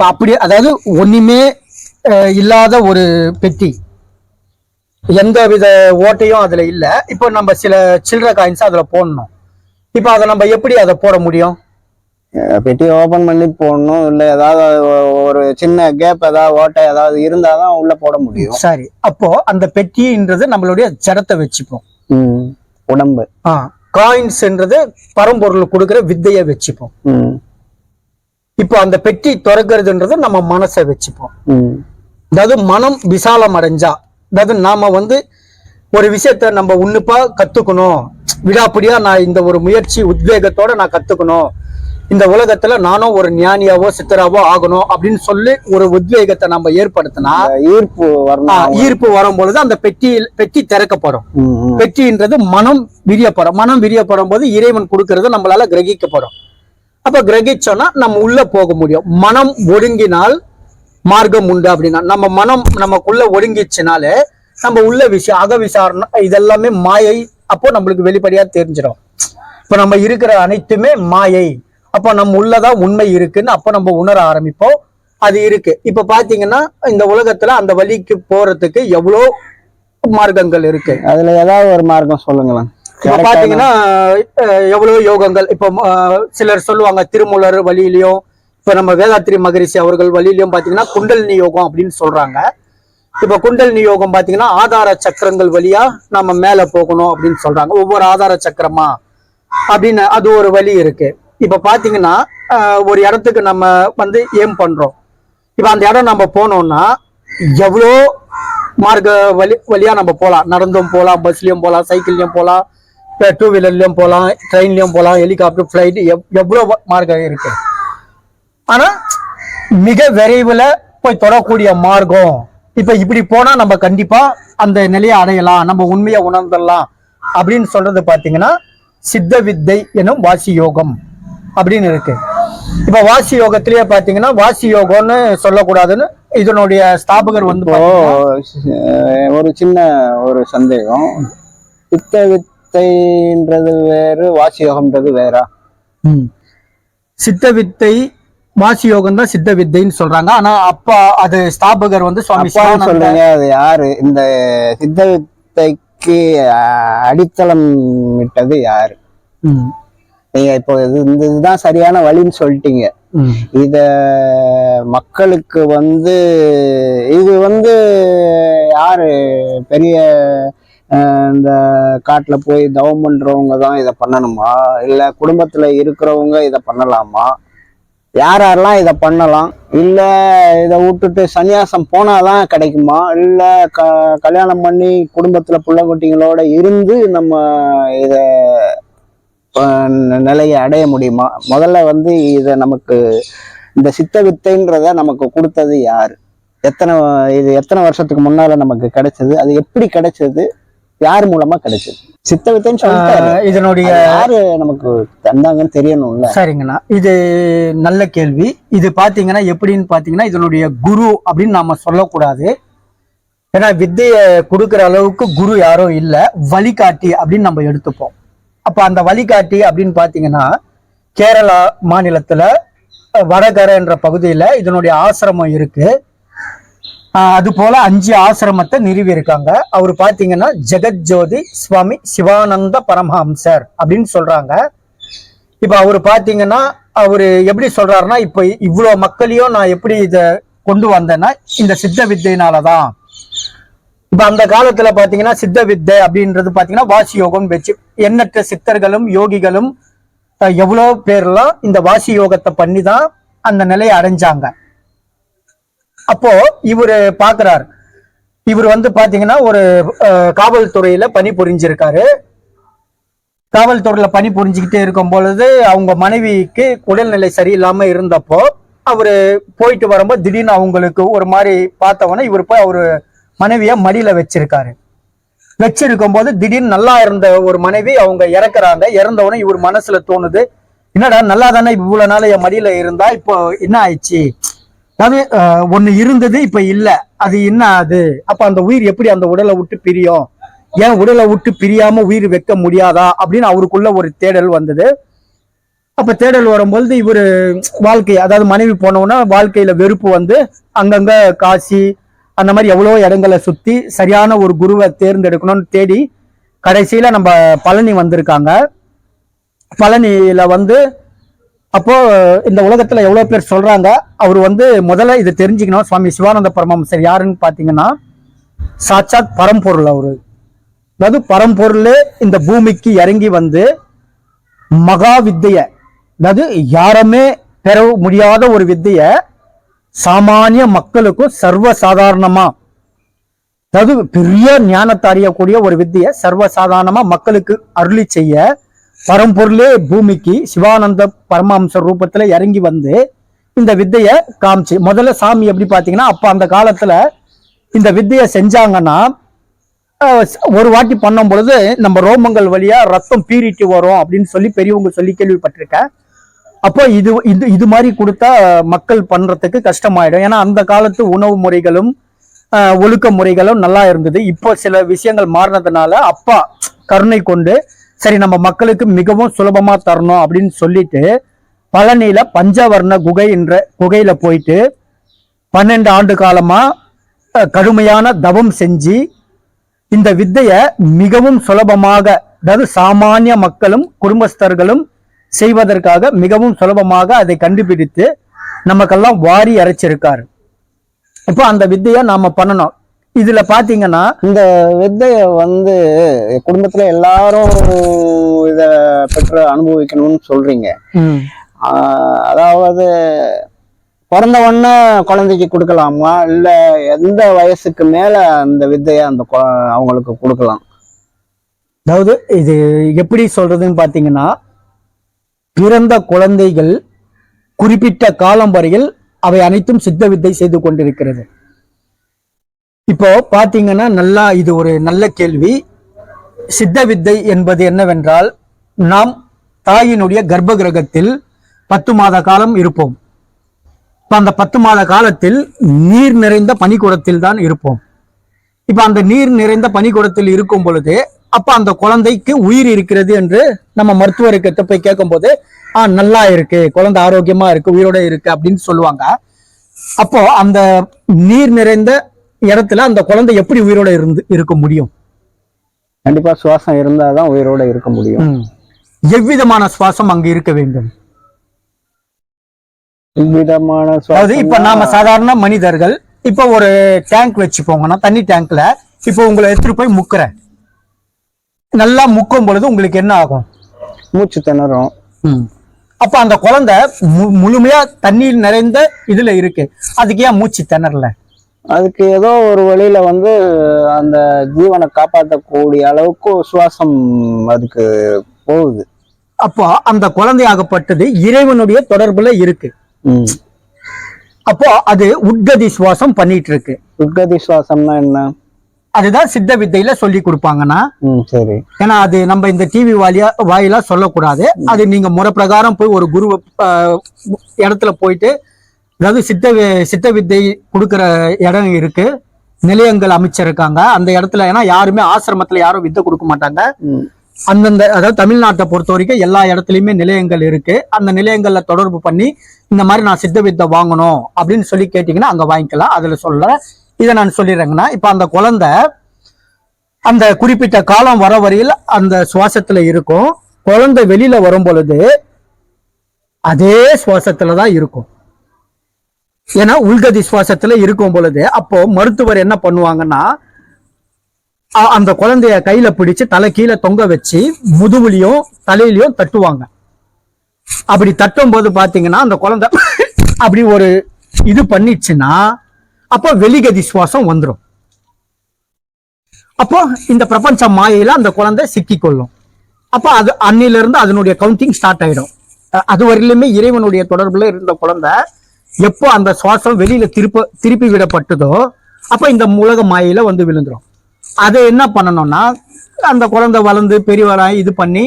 அப்படியே அதாவது ஒண்ணுமே இல்லாத ஒரு பெட்டி, எந்த வித ஓட்டையும் அதுல இல்ல. இப்போ நம்ம சில சில்லற காயின்ஸ் அதுல போடணும். இப்போ அதை நம்ம எப்படி அதை போட முடியும்? பெட்டி ஓபன் பண்ணி போடணும். இல்ல ஏதாவது ஒரு சின்ன கேப், ஏதாவது ஓட்டை ஏதாவது இருந்தாதான் உள்ள போட முடியும். சரி, அப்போ அந்த பெட்டின்றது நம்மளுடைய ஜடத்தை வச்சுப்போம், உடம்பு. காயின்ஸ்ன்றது பரம்பொருள் கொடுக்கிற வித்தையை வச்சுப்போம். இப்போ அந்த பெட்டி திறக்கிறதுன்றது நம்ம மனசை வச்சுப்போம். அதாவது மனம் விசாலம் அடைஞ்சா, அதாவது நாம ஒரு விஷயத்த நம்ம உன்னிப்பா கத்துக்கணும், விடாப்பிடியா நான் இந்த ஒரு முயற்சி உத்வேகத்தோட நான் கத்துக்கணும், இந்த உலகத்துல நானும் ஒரு ஞானியாவோ சித்தராவோ ஆகணும் அப்படின்னு சொல்லி ஒரு உத்வேகத்தை நம்ம ஏற்படுத்தினா ஈர்ப்பு வரும்பொழுது அந்த பெட்டி திறக்கப்படும். பெட்டின்றது மனம் விரியப்படும். மனம் விரியப்படும் போது இறைவன் கொடுக்கறது நம்மளால கிரகிக்கப்படும். அப்ப கிரகிச்சோன்னா நம்ம உள்ள போக முடியும். மனம் ஒடுங்கினால் மார்க்கம் உண்டு அப்படின்னா, நம்ம மனம் நமக்குள்ள ஒடுங்கிச்சுனாலே நம்ம உள்ள விஷயம் அக விசாரணை இதெல்லாமே மாயை. அப்போ நம்மளுக்கு வெளிப்படையா தெரிஞ்சிடும். இப்ப நம்ம இருக்கிற அனைத்துமே மாயை. அப்போ நம்ம உள்ளதான் உண்மை இருக்குன்னு அப்போ நம்ம உணர ஆரம்பிப்போம். அது இருக்கு. இப்ப பாத்தீங்கன்னா இந்த உலகத்துல அந்த வழிக்கு போறதுக்கு எவ்வளோ மார்க்கங்கள் இருக்கு. அதுல ஏதாவது ஒரு மார்க்கம் சொல்லுங்களேன். இப்ப பாத்தீங்கன்னா எவ்வளவு யோகங்கள். இப்போ சிலர் சொல்லுவாங்க திருமூலர் வழியிலையும், இப்ப நம்ம வேதாத்திரி மகரிஷி அவர்கள் வழியிலையும் பாத்தீங்கன்னா குண்டலினி யோகம் அப்படின்னு சொல்றாங்க. இப்ப குண்டலினி யோகம் பாத்தீங்கன்னா ஆதார சக்கரங்கள் வழியா நம்ம மேல போகணும் அப்படின்னு சொல்றாங்க. ஒவ்வொரு ஆதார சக்கரமா அப்படின்னு அது ஒரு வழி இருக்கு. இப்ப பாத்தீங்கன்னா ஒரு இடத்துக்கு நம்ம ஏம் பண்றோம். இப்ப அந்த இடம் நம்ம போனோம்னா எவ்வளோ மார்க்க வழியா நம்ம போகலாம். நடந்தும் போகலாம், பஸ்லயும் போகலாம், சைக்கிள்லயும் போகலாம், டூ வீலர்லயும் போகலாம், ட்ரெயின்லயும் போகலாம், ஹெலிகாப்டர், ஃபிளைட், எவ்வளவு மார்க்கம் இருக்கு. ஆனா மிக விரைவில் போய் தொடரக்கூடிய மார்க்கம் இப்ப இப்படி போனா நம்ம கண்டிப்பா அந்த நிலையை அடையலாம், நம்ம உண்மையை உணர்ந்துடலாம் அப்படின்னு சொல்றது பாத்தீங்கன்னா சித்த வித்தை எனும் வாசி யோகம் அப்படின்னு இருக்கு. இப்ப வாசி யோகத்திலேயே பாத்தீங்கன்னா வாசி யோகம்னு சொல்லக்கூடாதுன்னு இதனுடைய ஸ்தாபகர் ஒரு சின்ன ஒரு சந்தேகம். சித்த வித்தைன்றது வேறு, வாசி யோகம்ன்றது வேறா? சித்த வித்தை வாசி யோகம் தான் சித்த வித்தைன்னு சொல்றாங்க. ஆனா அப்பா அது ஸ்தாபகர் சுவாமி சொல்றீங்க. அது யாரு இந்த சித்த வித்தைக்கு அடித்தளம் விட்டது யாரு? நீங்க இப்போ இதுதான் சரியான வழின்னு சொல்லிட்டீங்க. இத மக்களுக்கு இது யாரு பெரிய இந்த காட்டுல போய் தவம் பண்றவங்க தான் இதை பண்ணணுமா, இல்ல குடும்பத்துல இருக்கிறவங்க இதை பண்ணலாமா? யாரெல்லாம் இதை பண்ணலாம்? இல்ல இதை விட்டுட்டு சன்னியாசம் போனாதான் கிடைக்குமா? இல்ல கல்யாணம் பண்ணி குடும்பத்துல புள்ள குட்டிங்களோட இருந்து நம்ம இத நிலையை அடைய முடியுமா? முதல்ல இத நமக்கு இந்த சித்த வித்தைன்றத நமக்கு கொடுத்தது யாரு? எத்தனை வருஷத்துக்கு முன்னால நமக்கு கிடைச்சது? அது எப்படி கிடைச்சது? யார் மூலமா கிடைச்சது? சித்த வித்தைன்னு சொல்லிட்டாரு. இதனுடைய யாரு நமக்கு தந்தாங்கன்னு தெரியணும்ல. சரிங்கண்ணா, இது நல்ல கேள்வி. இது பாத்தீங்கன்னா எப்படின்னு பாத்தீங்கன்னா இதனுடைய குரு அப்படின்னு நாம சொல்லக்கூடாது. ஏன்னா வித்தையை கொடுக்குற அளவுக்கு குரு யாரும் இல்ல, வழிகாட்டி அப்படின்னு நம்ம எடுத்துப்போம். அப்ப அந்த வழிகாட்டி அப்படின்னு பாத்தீங்கன்னா கேரளா மாநிலத்துல வடகரை என்ற பகுதியில இதனுடைய ஆசிரமம் இருக்கு. அது போல 5 ஆசிரமத்தை நிறுவி இருக்காங்க. அவர் பாத்தீங்கன்னா ஜெகத் ஜோதி சுவாமி சிவானந்த பரமஹம்சர் அப்படின்னு சொல்றாங்க. இப்ப அவரு பாத்தீங்கன்னா அவரு எப்படி சொல்றாருன்னா, இப்ப இவ்வளவு மக்களையும் நான் எப்படி இத கொண்டு வந்தேன்னா இந்த சித்த வித்தையினாலதான். இப்ப அந்த காலத்துல பாத்தீங்கன்னா சித்த வித்தை அப்படின்றது பாத்தீங்கன்னா வாசி யோகம் வச்சு எண்ணற்ற சித்தர்களும் யோகிகளும் எவ்வளவு பேர்லாம் இந்த வாசி யோகத்தை பண்ணி தான் அந்த நிலையை அடைஞ்சாங்க. அப்போ இவரு பாக்குறாரு, இவர் பாத்தீங்கன்னா ஒரு காவல்துறையில பணி புரிஞ்சிருக்காரு. காவல்துறையில பணி புரிஞ்சுக்கிட்டே இருக்கும் பொழுது அவங்க மனைவிக்கு உடல்நிலை சரியில்லாம இருந்தப்போ அவரு போயிட்டு வரும்போது திடீர்னு அவங்களுக்கு ஒரு மாதிரி பார்த்தவொன்னே இவர் போய் அவரு மனைவிய மடியில வச்சிருக்கும் போது திடீர்னு நல்லா இருந்த ஒரு மனைவி அவங்க இறக்குறாங்க. இறந்தவொடனே இவர் மனசுல தோணுது, என்னடா நல்லா தானே இவ்வளவு நாள் என் மடியில இருந்தா, இப்போ என்ன ஆயிடுச்சு, அதாவது ஒண்ணு இருந்தது இப்ப இல்ல, அது என்ன ஆகுது? அப்ப அந்த உயிர் எப்படி அந்த உடலை விட்டு பிரியும், ஏன் உடலை விட்டு பிரியாம உயிர் வைக்க முடியாதா அப்படின்னு அவருக்குள்ள ஒரு தேடல் வந்தது. அப்ப தேடல் வரும்பொழுது இவரு வாழ்க்கை, அதாவது மனைவி போனவுன்னா வாழ்க்கையில வெறுப்பு வந்து அங்கங்க காசி அந்த மாதிரி எவ்வளவோ இடங்களை சுத்தி சரியான ஒரு குருவை தேர்ந்தெடுக்கணும்னு தேடி கடைசியில நம்ம பழனி வந்திருக்காங்க. பழனியில வந்து அப்போ இந்த உலகத்துல எவ்வளவு பேர் சொல்றாங்க, அவர் வந்து முதல்ல இது தெரிஞ்சுக்கணும். சுவாமி சிவானந்த பரமஹம்சர் யாருன்னு பாத்தீங்கன்னா சாட்சாத் பரம்பொருள். அவரு அதாவது பரம்பொருளே இந்த பூமிக்கு இறங்கி வந்து மகா வித்தைய, அதாவது யாருமே பெற முடியாத ஒரு வித்தைய சாமானிய மக்களுக்கும் சர்வ சாதாரணமா, அதாவது பெரிய ஞானத்தை அறியக்கூடிய ஒரு வித்தைய சர்வசாதாரணமா மக்களுக்கு அருளி செய்ய பரம்பொருளே பூமிக்கு சிவானந்த பரமஹம்சர் ரூபத்துல இறங்கி வந்து இந்த வித்தைய காமிச்சு. முதல்ல சாமி எப்படி பாத்தீங்கன்னா, அப்ப அந்த காலத்துல இந்த வித்தைய செஞ்சாங்கன்னா ஒரு வாட்டி பண்ணும் பொழுது நம்ம ரோமங்கள் வழியா ரத்தம் பீறிட்டு வரும் அப்படின்னு சொல்லி பெரியவங்க சொல்லி கேள்விப்பட்டிருக்கேன். அப்போ இது இது இது மாதிரி கொடுத்தா மக்கள் பண்றதுக்கு கஷ்டமாயிடும். ஏன்னா அந்த காலத்து உணவு முறைகளும் ஒழுக்க முறைகளும் நல்லா இருந்தது. இப்போ சில விஷயங்கள் மாறினதுனால அப்பா கருணை கொண்டு சரி நம்ம மக்களுக்கு மிகவும் சுலபமா தரணும் அப்படின்னு சொல்லிட்டு பழனியில பஞ்சவர்ண குகை என்ற குகையில போயிட்டு 12 ஆண்டு காலமா கடுமையான தவம் செஞ்சு இந்த வித்தைய மிகவும் சுலபமாக, அதாவது சாமானிய மக்களும் குடும்பஸ்தர்களும் செய்வதற்காக மிகவும் சுலபமாக அதை கண்டுபிடித்து நமக்கெல்லாம் வாரி அரைச்சிருக்காரு. இப்போ அந்த வித்தைய நாம பண்ணணும். இதுல பாத்தீங்கன்னா இந்த வித்தைய வந்து குடும்பத்துல எல்லாரும் இத பெற்று அனுபவிக்கணும்னு சொல்றீங்க. அதாவது பிறந்த உடனே குழந்தைக்கு கொடுக்கலாமா, இல்ல எந்த வயசுக்கு மேல அந்த வித்தைய அந்த அவங்களுக்கு கொடுக்கலாம்? அதாவது இது எப்படி சொல்றதுன்னு பாத்தீங்கன்னா, பிறந்த குழந்தைகள் குறிப்பிட்ட காலம் வரையில் அவை அனைத்தும் சித்த வித்தை செய்து கொண்டிருக்கிறது. இப்போ பாத்தீங்கன்னா நல்லா இது ஒரு நல்ல கேள்வி. சித்த வித்தை என்பது என்னவென்றால், நாம் தாயினுடைய கர்ப்ப கிரகத்தில் 10 மாத காலம் இருப்போம். இப்ப அந்த 10 மாத காலத்தில் நீர் நிறைந்த பனிக்கூடத்தில் தான் இருப்போம். இப்ப அந்த நீர் நிறைந்த பனிக்கூடத்தில் இருக்கும் பொழுது அப்ப அந்த குழந்தைக்கு உயிர் இருக்கிறது என்று நம்ம மருத்துவர்கிட்ட போய் கேட்கும் போது நல்லா இருக்கு, குழந்தை ஆரோக்கியமா இருக்கு, உயிரோட இருக்கு அப்படின்னு சொல்லுவாங்க. அப்போ அந்த நீர் நிறைந்த இடத்துல அந்த குழந்தை எப்படி உயிரோட இருக்க முடியும்? கண்டிப்பா சுவாசம் இருந்தாதான் உயிரோட இருக்க முடியும். எவ்விதமான சுவாசம் அங்கு இருக்க வேண்டும்? அதாவது இப்ப நாம சாதாரண மனிதர்கள் இப்ப ஒரு டேங்க் வச்சுப்போங்கன்னா, தண்ணி டேங்க்ல இப்ப உங்களை எடுத்துட்டு போய் முக்குறேன். நல்லா முக்கும் பொழுது உங்களுக்கு என்ன ஆகும்? மூச்சு திணறும். அப்ப அந்த குழந்தை முழுமையா தண்ணீர் நிறைந்த இதுல இருக்கு, அதுக்கு ஏன் மூச்சு திணறல? அதுக்கு ஏதோ ஒரு வழியில வந்து அந்த ஜீவனை காப்பாற்றக்கூடிய அளவுக்கு சுவாசம் அதுக்கு போகுது. அப்போ அந்த குழந்தையாகப்பட்டது இறைவனுடைய தொடர்புல இருக்கு. அப்போ அது உட்கதி சுவாசம் பண்ணிட்டு இருக்கு. உட்கதி சுவாசம்னா என்ன? அதுதான் சித்த வித்தையில சொல்லி கொடுப்பாங்கன்னா. சரி. ஏன்னா அது நம்ம இந்த டிவி வாயிலா சொல்லக்கூடாது. அது நீங்க முறை பிரகாரம் போய் ஒரு குரு இடத்துல போயிட்டு, அதாவது சித்த வித்தை கொடுக்கிற இடம் இருக்கு, நிலையங்கள் அமைச்சிருக்காங்க அந்த இடத்துல. ஏன்னா யாருமே ஆசிரமத்துல யாரும் வித்தை கொடுக்க மாட்டாங்க. அந்தந்த, அதாவது தமிழ்நாட்டை பொறுத்த வரைக்கும் எல்லா இடத்துலயுமே நிலையங்கள் இருக்கு. அந்த நிலையங்கள்ல தொடர்பு பண்ணி இந்த மாதிரி நான் சித்த வித்தை வாங்கணும் அப்படின்னு சொல்லி கேட்டீங்கன்னா அங்க வாங்கிக்கலாம். அதுல சொல்ல இதை நான் சொல்லிடுறேங்கன்னா, இப்ப அந்த குழந்தை அந்த குறிப்பிட்ட காலம் வர வரையில் அந்த சுவாசத்துல இருக்கும். குழந்தை வெளியில வரும் பொழுது அதே சுவாசத்துலதான் இருக்கும். ஏன்னா உள்கதி சுவாசத்துல இருக்கும் பொழுது அப்போ மருத்துவர் என்ன பண்ணுவாங்கன்னா, அந்த குழந்தைய கையில பிடிச்சு தலை கீழே தொங்க வச்சு முதுகுலையும் தலையிலையும் தட்டுவாங்க. அப்படி தட்டும் போது பாத்தீங்கன்னா அந்த குழந்தை அப்படி ஒரு இது பண்ணிச்சுன்னா அப்போ வெளிகதி சுவாசம் வந்துடும். அப்போ இந்த பிரபஞ்ச மாயையில அந்த குழந்தை சிக்கிக்கொள்ளும். அப்போ அது அன்னில இருந்து அதனுடைய கவுண்டிங் ஸ்டார்ட் ஆயிடும். அது வரையிலுமே இறைவனுடைய தொடர்புல இருந்த குழந்தை எப்போ அந்த சுவாசம் வெளியில திருப்பி விடப்பட்டதோ அப்ப இந்த உலக மாயையில வந்து விழுந்துரும். அதை என்ன பண்ணணும்னா, அந்த குழந்தை வளர்ந்து பெரியவராய் இது பண்ணி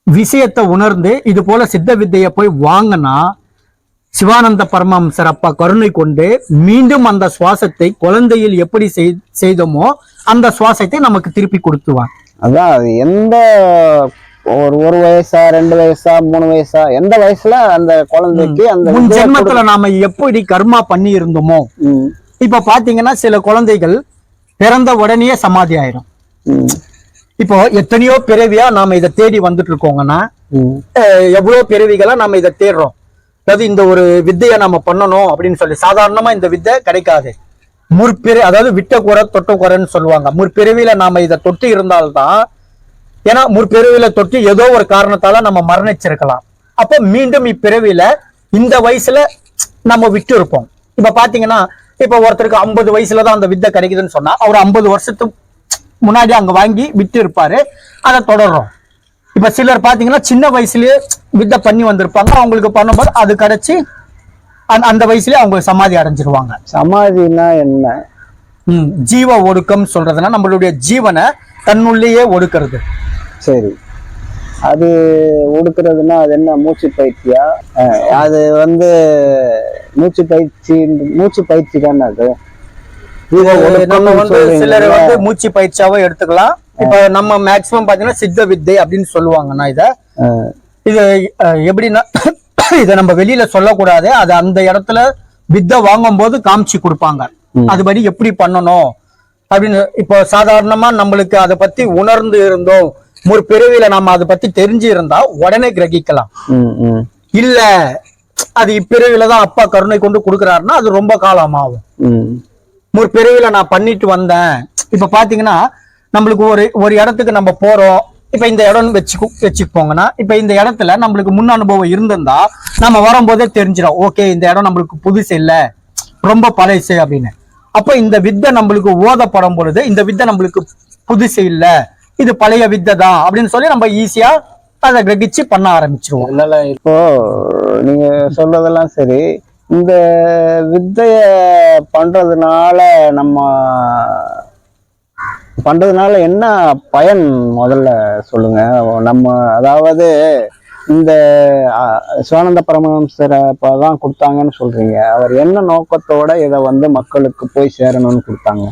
விஷயத்தை உணர்ந்து இது போல சித்த வித்தையை போய் வாங்கினா சிவானந்த பரமஹம்சர் அப்பா கருணை கொண்டு மீண்டும் அந்த சுவாசத்தை குழந்தையில் எப்படி செய்தோமோ அந்த சுவாசத்தை நமக்கு திருப்பி கொடுத்துவான். அதான் அது எந்த ஒரு வயசா 2 வயசா 3 வயசா எந்த வயசுல அந்த குழந்தைக்கு அந்த முன் வித்தையை ஜென்மத்துல நாம எப்படி கர்மா பண்ணி இருந்தோமோ ம், இப்ப பாத்தீங்கன்னா சில குழந்தைகள் பிறந்த உடனே சமாதி ஆயிரும். ம், இப்போ எத்தனையோ பிறவியா நாம இதை தேடி வந்துட்டு இருக்கோங்கன்னா ம், எவ்வளவு பிறவிகளா நம்ம இதை தேடுறோம். அதாவது இந்த ஒரு வித்தையை நம்ம பண்ணணும் அப்படின்னு சொல்லி சாதாரணமா இந்த வித்தை கிடைக்காது. அதாவது விட்ட குறை தொட்ட குறைன்னு சொல்லுவாங்க. முற்பிறவியில நாம இதை தொட்டு இருந்தால்தான், ஏன்னா முற்பிறவியில தொட்டு ஏதோ ஒரு காரணத்தால நம்ம மரணிச்சிருக்கலாம். அப்போ மீண்டும் இப்பிறவியில இந்த வயசுல நம்ம விட்டு இருப்போம். இப்ப பாத்தீங்கன்னா இப்ப ஒருத்தருக்கு 50 வயசுலதான் அந்த வித்தை கிடைக்குதுன்னு சொன்னா அவர் 50 வருஷத்துக்கு முன்னாடி அங்க வாங்கி விட்டு இருப்பாரு, அதை தொடர்றோம். இப்ப சிலர் பாத்தீங்கன்னா சின்ன வயசுலயே வித்தை பண்ணி வந்திருப்பாங்க, அவங்களுக்கு பண்ணும்போது அது கிடைச்சி அந்த வயசுலயே அவங்க சமாதி அடைஞ்சிருவாங்க. சமாதினா என்ன? ஜீவ ஒடுக்கம் சொல்றதுன்னா நம்மளுடைய ஜீவனை தன்னுள்ளேயே ஒடுக்கிறது. சரி, அது ஒடுக்குறதுன்னா அது என்ன, மூச்சு பயிற்சியா? அது வந்து மூச்சு பயிற்சி தானே அது. நம்ம வந்து சிலர் வந்து மூச்சு பயிற்சியாவோ எடுத்துக்கலாம். இப்ப நம்ம மேக்சிமம் பாத்தீங்கன்னா சித்த வித்தை அப்படின்னு சொல்லுவாங்கன்னா இது எப்படின்னா இதை நம்ம வெளியில சொல்லக்கூடாது. அது அந்த இடத்துல வித்தை வாங்கும் போது காமிச்சு கொடுப்பாங்க, அதுபடி எப்படி பண்ணணும் அப்படின்னு. இப்போ சாதாரணமா நம்மளுக்கு அதை பத்தி உணர்ந்து இருந்தோம், ஒரு பிறவியில நம்ம அதை பத்தி தெரிஞ்சு இருந்தா உடனே கிரகிக்கலாம். இல்ல அது இப்பிறவில தான் அப்பா கருணை கொண்டு கொடுக்குறாருன்னா அது ரொம்ப காலம் ஆகும். ஒரு பிறவில நான் பண்ணிட்டு வந்தேன். இப்ப பாத்தீங்கன்னா நம்மளுக்கு ஒரு இடத்துக்கு நம்ம போறோம். இப்ப இந்த இடம் வச்சுக்கோங்கன்னா இப்ப இந்த இடத்துல நம்மளுக்கு முன் அனுபவம் இருந்திருந்தா நம்ம வரும்போதே தெரிஞ்சிடும், ஓகே இந்த இடம் நம்மளுக்கு புதுசு இல்ல, ரொம்ப பழசு அப்படின்னு. அப்ப இந்த வித்தை நம்மளுக்கு ஓதப்படும் பொழுது இந்த வித்தை நம்மளுக்கு புதுசு இல்ல, இது பழைய வித்தை தான் அப்படின்னு சொல்லி நம்ம ஈஸியா அதை கிரகிச்சு பண்ண ஆரம்பிச்சிருவோம். இல்ல இப்போ நீங்க சொல்றதெல்லாம் சரி, இந்த வித்தைய பண்றதுனால என்ன பயன் முதல்ல சொல்லுங்க. நம்ம அதாவது இந்த சிவானந்த பரமஹம்சரை தான் கொடுத்தாங்கன்னு சொல்றீங்க, அவர் என்ன நோக்கத்தோட இதை வந்து மக்களுக்கு போய் சேரணும்னு கொடுத்தாங்க?